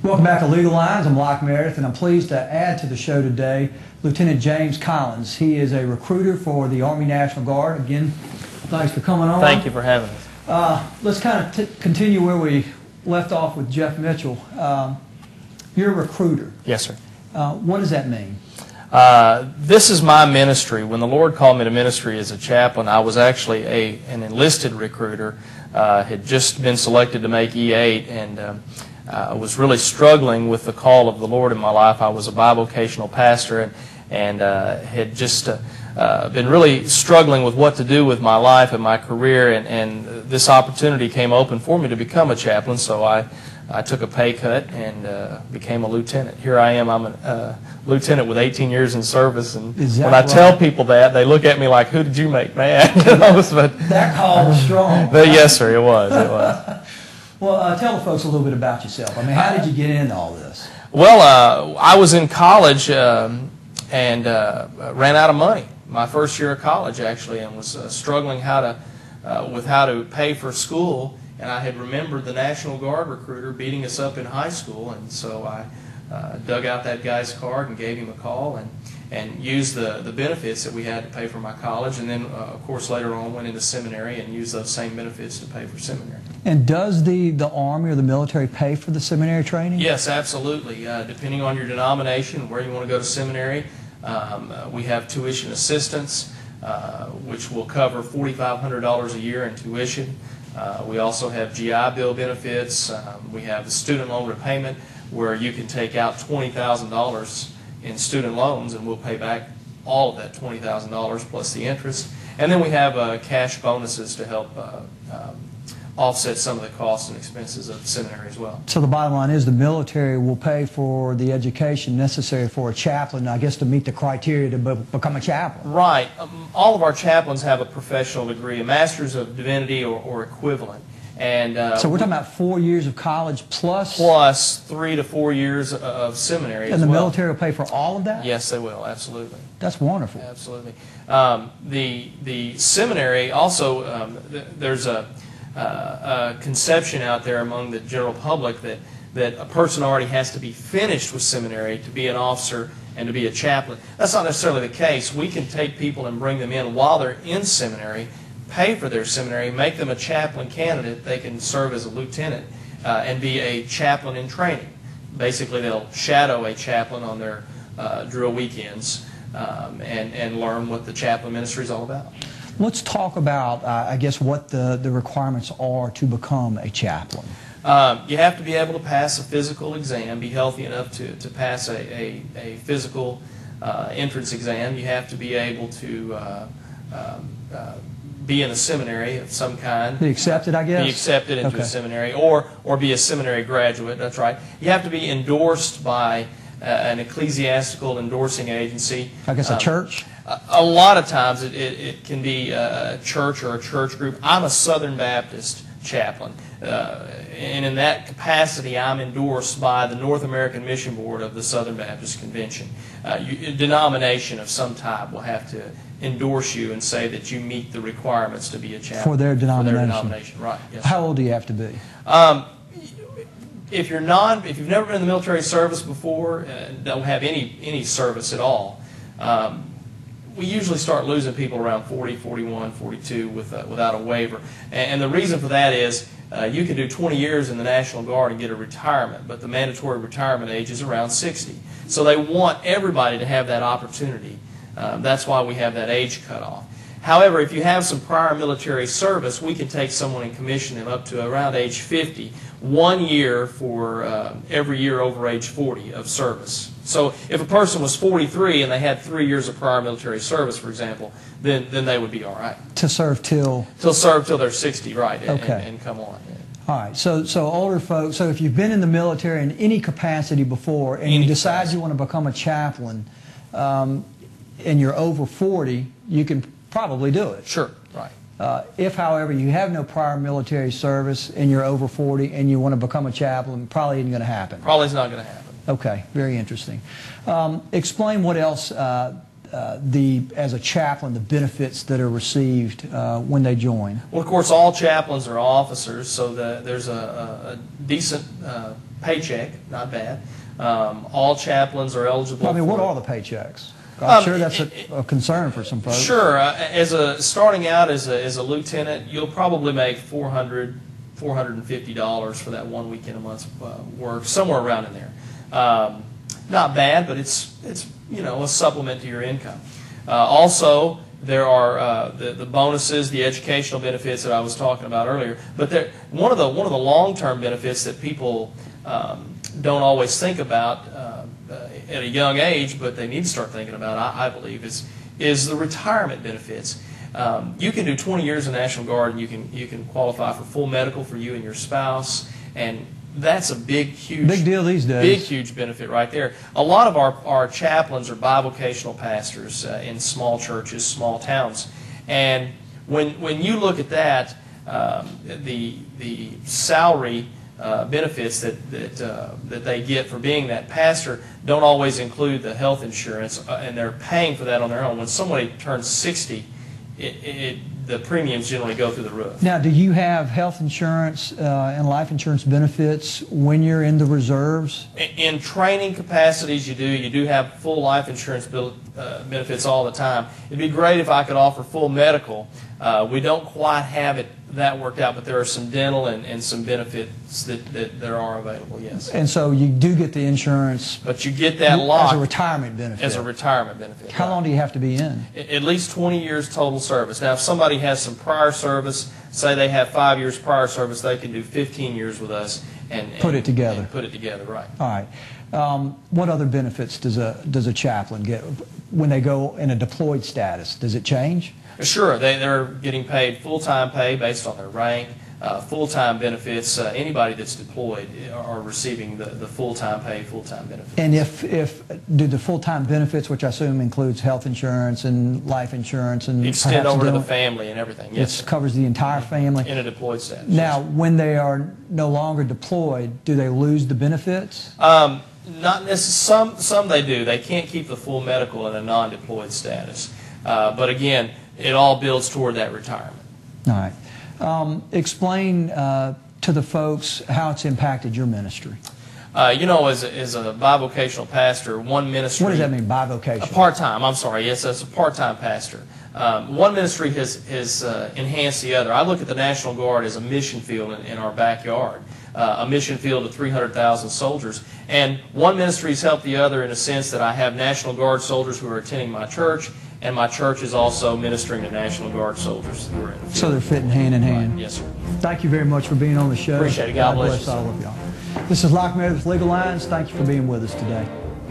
Welcome back to Legal Lines. I'm Locke, Meredith, and I'm pleased to add to the show today Lieutenant James Collins. He is a recruiter for the Army National Guard. Again, thanks for coming on. Thank you for having us. Let's kind of continue where we left off with Jeff Mitchell. You're a recruiter. Yes, sir. What does that mean? This is my ministry. When the Lord called me to ministry as a chaplain, I was actually an enlisted recruiter. Had just been selected to make E8, and I was really struggling with the call of the Lord in my life. I was a bivocational pastor and had just been really struggling with what to do with my life and my career, and this opportunity came open for me to become a chaplain, so I took a pay cut and became a lieutenant. Here I am. I'm a lieutenant with 18 years in service, and when I tell people that, they look at me like, "Who did you make mad?" But that call was strong. But yes, sir, it was. It was. Well, tell the folks a little bit about yourself. I mean, how did you get into all this? Well, I was in college and ran out of money. My first year of college, actually, and was struggling with how to pay for school. And I had remembered the National Guard recruiter beating us up in high school, and so I dug out that guy's card and gave him a call and used the benefits that we had to pay for my college, and then, of course, later on went into seminary and used those same benefits to pay for seminary. And does the Army or the military pay for the seminary training? Yes, absolutely. Depending on your denomination, where you want to go to seminary, we have tuition assistance, which will cover $4,500 a year in tuition. We also have GI Bill benefits. We have the student loan repayment, where you can take out $20,000 in student loans, and we'll pay back all of that $20,000 plus the interest. And then we have cash bonuses to help offset some of the costs and expenses of the seminary as well. So the bottom line is the military will pay for the education necessary for a chaplain, I guess, to meet the criteria to become a chaplain. Right. All of our chaplains have a professional degree, a Master's of Divinity or equivalent. And so we're talking about 4 years of college plus 3 to 4 years of seminary. And the military will pay for all of that? Yes, they will. Absolutely. That's wonderful. Absolutely. The seminary also, there's a conception out there among the general public that a person already has to be finished with seminary to be an officer and to be a chaplain. That's not necessarily the case. We can take people and bring them in while they're in seminary, pay for their seminary, make them a chaplain candidate. They can serve as a lieutenant and be a chaplain in training. Basically, they'll shadow a chaplain on their drill weekends and learn what the chaplain ministry is all about. Let's talk about, I guess, what the requirements are to become a chaplain. You have to be able to pass a physical exam, be healthy enough to pass a physical entrance exam. You have to be able to be in a seminary of some kind. Be accepted, I guess? Be accepted into a seminary, or be a seminary graduate, that's right. You have to be endorsed by an ecclesiastical endorsing agency. I guess a church? A lot of times it can be a church or a church group. I'm a Southern Baptist chaplain, and in that capacity I'm endorsed by the North American Mission Board of the Southern Baptist Convention. A denomination of some type will have to endorse you and say that you meet the requirements to be a chaplain. For their denomination. Right. Yes, how old do you have to be? If you've never been in the military service before, don't have any service at all, we usually start losing people around 40, 41, 42 without a waiver. And the reason for that is you can do 20 years in the National Guard and get a retirement, but the mandatory retirement age is around 60. So they want everybody to have that opportunity. That's why we have that age cutoff. However, if you have some prior military service, we can take someone and commission them up to around age 50, 1 year for every year over age 40 of service. So if a person was 43 and they had 3 years of prior military service, for example, then they would be all right. To serve till they're 60, right, okay. and come on. Yeah. All right, so older folks, so if you've been in the military in any capacity before and you decide you want to become a chaplain and you're over 40, you can probably do it. Sure, right. If, however, you have no prior military service and you're over 40 and you want to become a chaplain, probably isn't going to happen. Probably is not going to happen. Okay, very interesting. Explain what else, as a chaplain, the benefits that are received when they join. Well, of course, all chaplains are officers, so there's a decent paycheck, not bad. All chaplains are eligible. I mean, what are the paychecks? I'm sure that's a concern for some folks. Sure. Starting out as a lieutenant, you'll probably make $450 for that 1 weekend a month's work, somewhere around in there. Not bad, but it's a supplement to your income. Also, there are the bonuses, the educational benefits that I was talking about earlier. But one of the long-term benefits that people don't always think about at a young age, but they need to start thinking about, I believe, is the retirement benefits. You can do 20 years in National Guard, and you can qualify for full medical for you and your spouse, and that's a big deal these days. Big, huge benefit right there. A lot of our chaplains are bivocational pastors in small churches, small towns, and when you look at that, the salary benefits that they get for being that pastor don't always include the health insurance, and they're paying for that on their own. When somebody turns 60, the premiums generally go through the roof. Now, do you have health insurance and life insurance benefits when you're in the reserves? In training capacities, you do. You do have full life insurance benefits all the time. It'd be great if I could offer full medical. We don't quite have it that worked out, but there are some dental and some benefits that are available, yes. And so you do get the insurance. But you get that locked. As a retirement benefit. As a retirement benefit. How long do you have to be in? At least 20 years total service. Now, if somebody has some prior service, say they have 5 years prior service, they can do 15 years with us and put it together. And put it together, right. All right. What other benefits does a chaplain get when they go in a deployed status? Does it change? Sure. They're getting paid full-time pay based on their rank, full-time benefits. Anybody that's deployed are receiving the full-time pay, full-time benefits. And if do the full-time benefits, which I assume includes health insurance and life insurance and extend over to the family and everything, yes. It covers the entire family? In a deployed status. Now, when they are no longer deployed, do they lose the benefits? Not necessarily. Some they do. They can't keep the full medical in a non-deployed status. But again, it all builds toward that retirement. All right. Explain to the folks how it's impacted your ministry. As a bivocational pastor, one ministry... What does that mean, bivocational? Part-time, I'm sorry. Yes, as a part-time pastor. One ministry has enhanced the other. I look at the National Guard as a mission field in our backyard, a mission field of 300,000 soldiers. And one ministry has helped the other in a sense that I have National Guard soldiers who are attending my church, and my church is also ministering to National Guard soldiers who are in the field. So they're fitting hand in hand. Right. Yes, sir. Thank you very much for being on the show. Appreciate it. God bless you, all of y'all. This is Locke, Meredith Legal Lines. Thank you for being with us today.